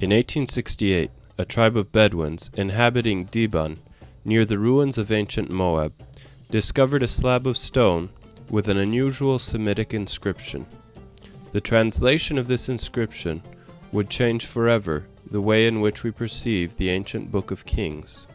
In 1868, a tribe of Bedouins inhabiting Dibon, near the ruins of ancient Moab, discovered a slab of stone with an unusual Semitic inscription. The translation of this inscription would change forever the way in which we perceive the ancient Book of Kings.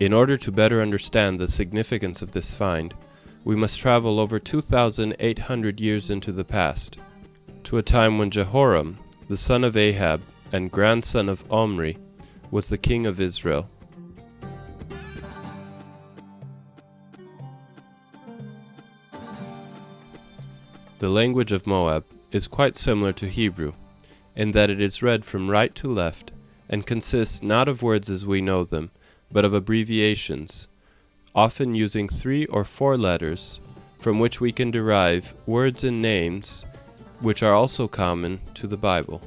In order to better understand the significance of this find, we must travel over 2,800 years into the past, to a time when Jehoram, the son of Ahab and grandson of Omri, was the king of Israel. The language of Moab is quite similar to Hebrew, in that it is read from right to left and consists not of words as we know them, but of abbreviations, often using 3 or 4 letters, from which we can derive words and names which are also common to the Bible.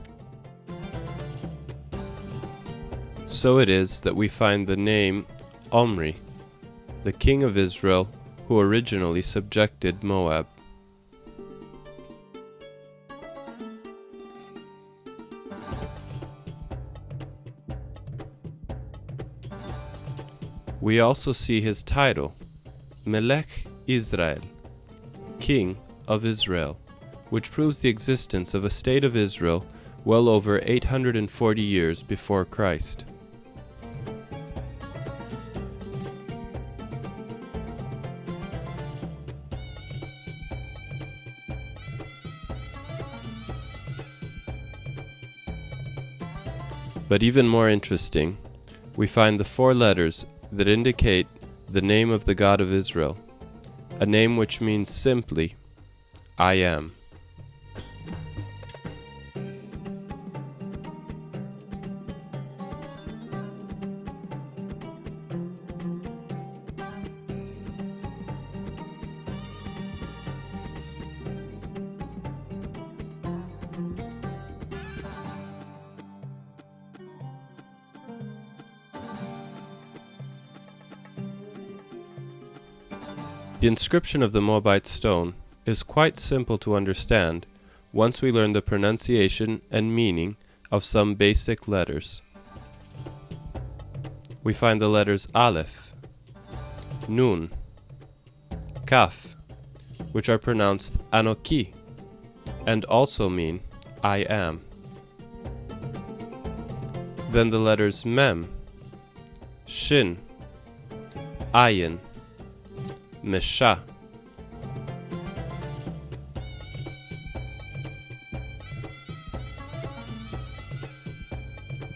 So it is that we find the name Omri, the king of Israel who originally subjected Moab. We also see his title, Melech Israel, King of Israel, which proves the existence of a state of Israel well over 840 years before Christ. But even more interesting, we find the 4 letters that indicate the name of the God of Israel, a name which means simply, I am. The inscription of the Moabite Stone is quite simple to understand once we learn the pronunciation and meaning of some basic letters. We find the letters Aleph, Nun, Kaf, which are pronounced Anoki, and also mean I am. Then the letters Mem, Shin, Ayin, Mesha,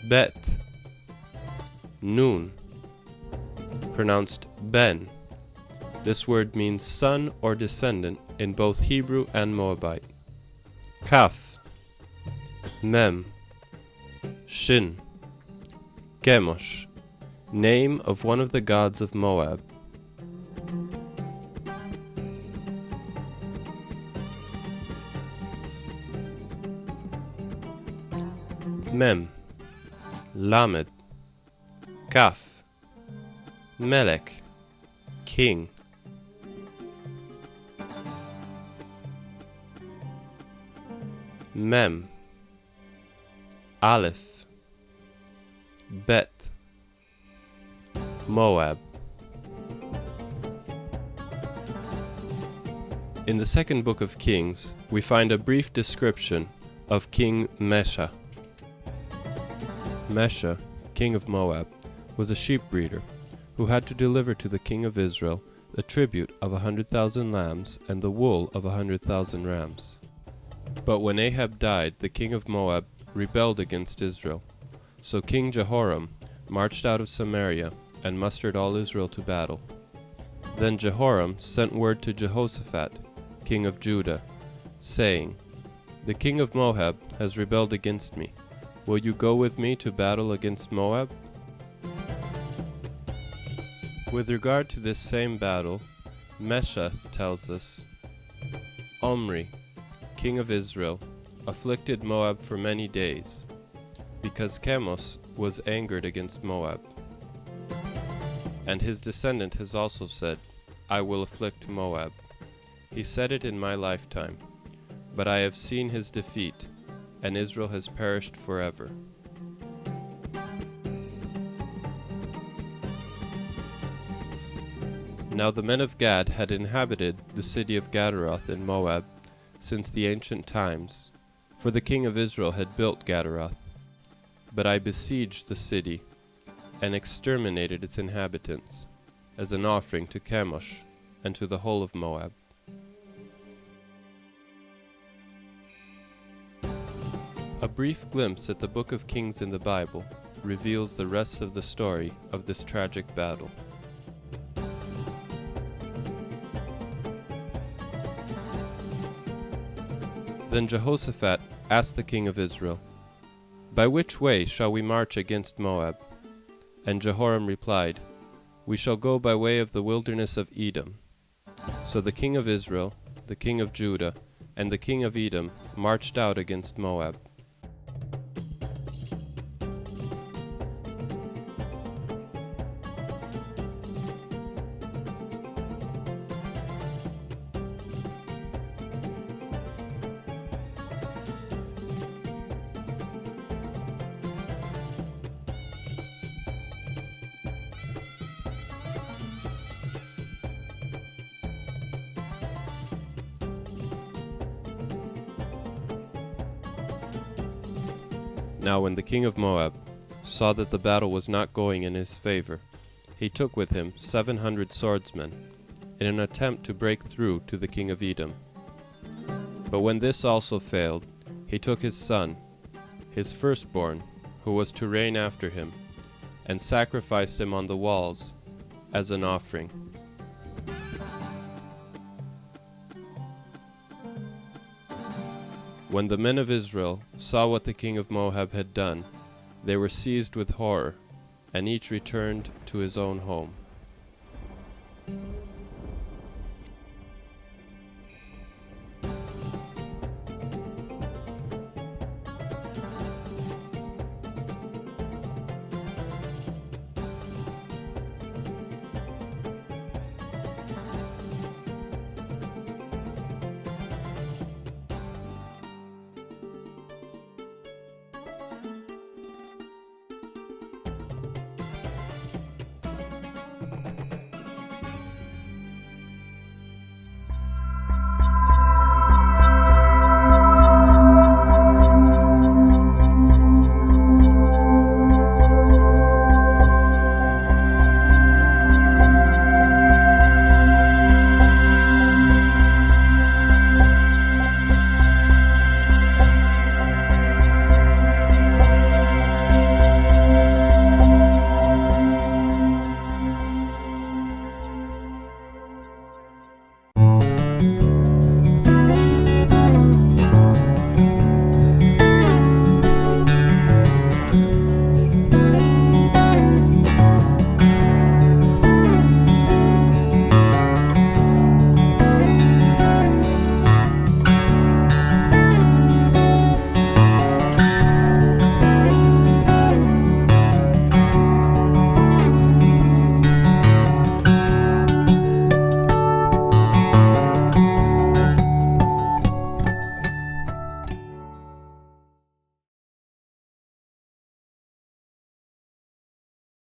Bet, Nun, pronounced Ben. This word means son or descendant in both Hebrew and Moabite. Kaf, Mem, Shin, Chemosh, name of one of the gods of Moab. Mem, Lamed, Kaf, Melech, king. Mem, Aleph, Bet, Moab. In the second book of Kings, we find a brief description of King Mesha. Mesha, king of Moab, was a sheep breeder who had to deliver to the king of Israel a tribute of 100,000 lambs and the wool of 100,000 rams. But when Ahab died, the king of Moab rebelled against Israel. So King Jehoram marched out of Samaria and mustered all Israel to battle. Then Jehoram sent word to Jehoshaphat, king of Judah, saying, "The king of Moab has rebelled against me. Will you go with me to battle against Moab?" With regard to this same battle, Mesha tells us, Omri, king of Israel, afflicted Moab for many days, because Chemosh was angered against Moab. And his descendant has also said, I will afflict Moab. He said it in my lifetime, but I have seen his defeat, and Israel has perished forever. Now the men of Gad had inhabited the city of Gadaroth in Moab since the ancient times, for the king of Israel had built Gadaroth. But I besieged the city, and exterminated its inhabitants, as an offering to Chemosh, and to the whole of Moab. A brief glimpse at the Book of Kings in the Bible reveals the rest of the story of this tragic battle. Then Jehoshaphat asked the king of Israel, By which way shall we march against Moab? And Jehoram replied, We shall go by way of the wilderness of Edom. So the king of Israel, the king of Judah, and the king of Edom marched out against Moab. Now when the king of Moab saw that the battle was not going in his favor, he took with him 700 swordsmen, in an attempt to break through to the king of Edom. But when this also failed, he took his son, his firstborn, who was to reign after him, and sacrificed him on the walls as an offering. When the men of Israel saw what the king of Moab had done, they were seized with horror, and each returned to his own home.